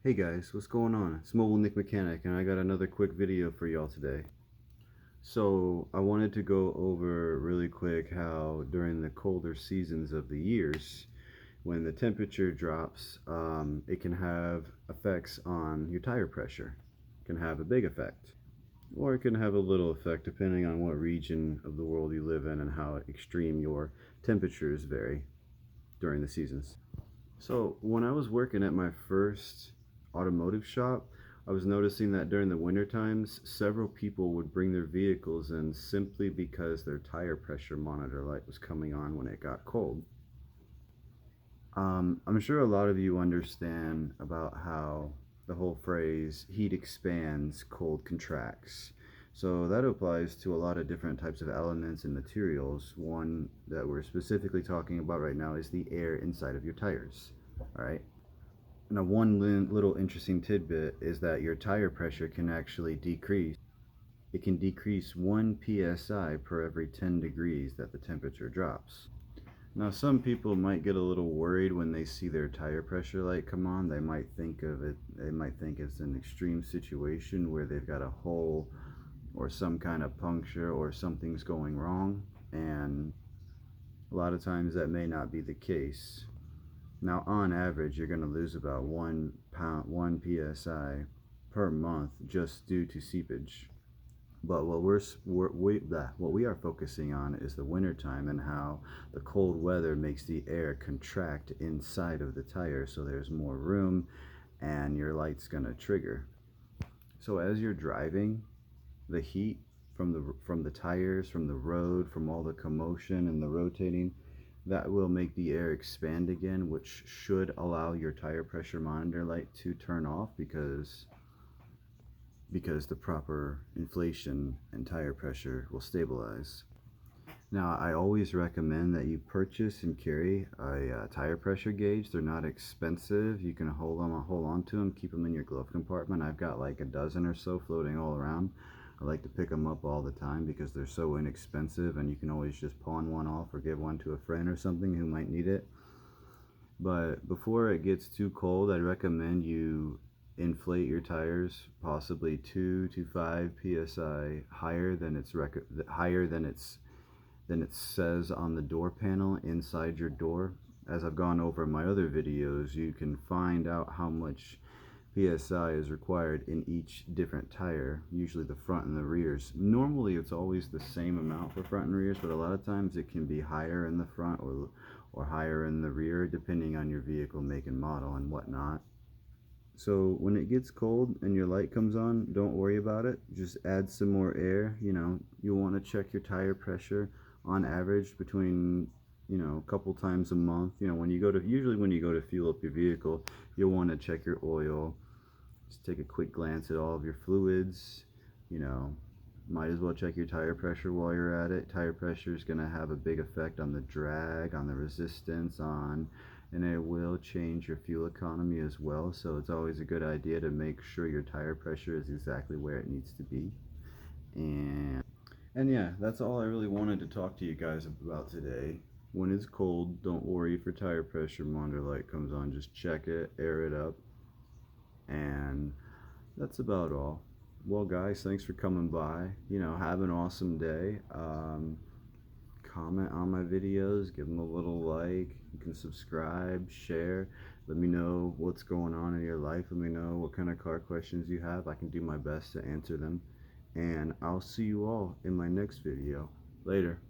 Hey guys, what's going on? It's Mobile Nick Mechanic, and I got another quick video for y'all today. So I wanted to go over really quick how during the colder seasons of the years, when the temperature drops, it can have effects on your tire pressure. It can have a big effect, or it can have a little effect depending on what region of the world you live in and how extreme your temperatures vary during the seasons. So when I was working at my first automotive shop, I was noticing that during the winter times, several people would bring their vehicles in simply because their tire pressure monitor light was coming on when it got cold. I'm sure a lot of you understand about how the whole phrase heat expands, cold contracts. So that applies to a lot of different types of elements and materials. One that we're specifically talking about right now is the air inside of your tires. All right. Now, one little interesting tidbit is that your tire pressure can actually decrease. It can decrease 1 psi per every 10 degrees that the temperature drops. Now, some people might get a little worried when they see their tire pressure light come on. They might think it's an extreme situation where they've got a hole or some kind of puncture or something's going wrong, and a lot of times that may not be the case. Now, on average, you're going to lose about 1 psi per month just due to seepage. But what we are focusing on is the winter time and how the cold weather makes the air contract inside of the tire, so there's more room and your light's going to trigger. So as you're driving, the heat from the tires, from the road, from all the commotion and the rotating, that will make the air expand again, which should allow your tire pressure monitor light to turn off because the proper inflation and tire pressure will stabilize. Now, I always recommend that you purchase and carry a tire pressure gauge. They're not expensive. You can hold on to them, keep them in your glove compartment. I've got like a dozen or so floating all around. I like to pick them up all the time because they're so inexpensive, and you can always just pawn one off or give one to a friend or something who might need it. But before it gets too cold, I recommend you inflate your tires possibly 2 to 5 psi higher than it says on the door panel inside your door. As I've gone over in my other videos, you can find out how much psi is required in each different tire, usually the front and the rears. Normally it's always the same amount for front and rears, but a lot of times it can be higher in the front or higher in the rear, depending on your vehicle make and model and whatnot. So when it gets cold and your light comes on, don't worry about it. Just add some more air. You want to check your tire pressure on average between a couple times a month. Usually when you go to fuel up your vehicle, you'll want to check your oil. Just take a quick glance at all of your fluids. Might as well check your tire pressure while you're at it. Tire pressure is going to have a big effect on the drag, on the resistance, and it will change your fuel economy as well. So it's always a good idea to make sure your tire pressure is exactly where it needs to be. And yeah, that's all I really wanted to talk to you guys about today. When it's cold, don't worry if your tire pressure monitor light comes on. Just check it, air it up, and that's about all. Well guys, thanks for coming by. Have an awesome day. Comment on my videos, give them a little like. You can subscribe, share. Let me know what's going on in your life. Let me know what kind of car questions you have. I can do my best to answer them. And I'll see you all in my next video. Later.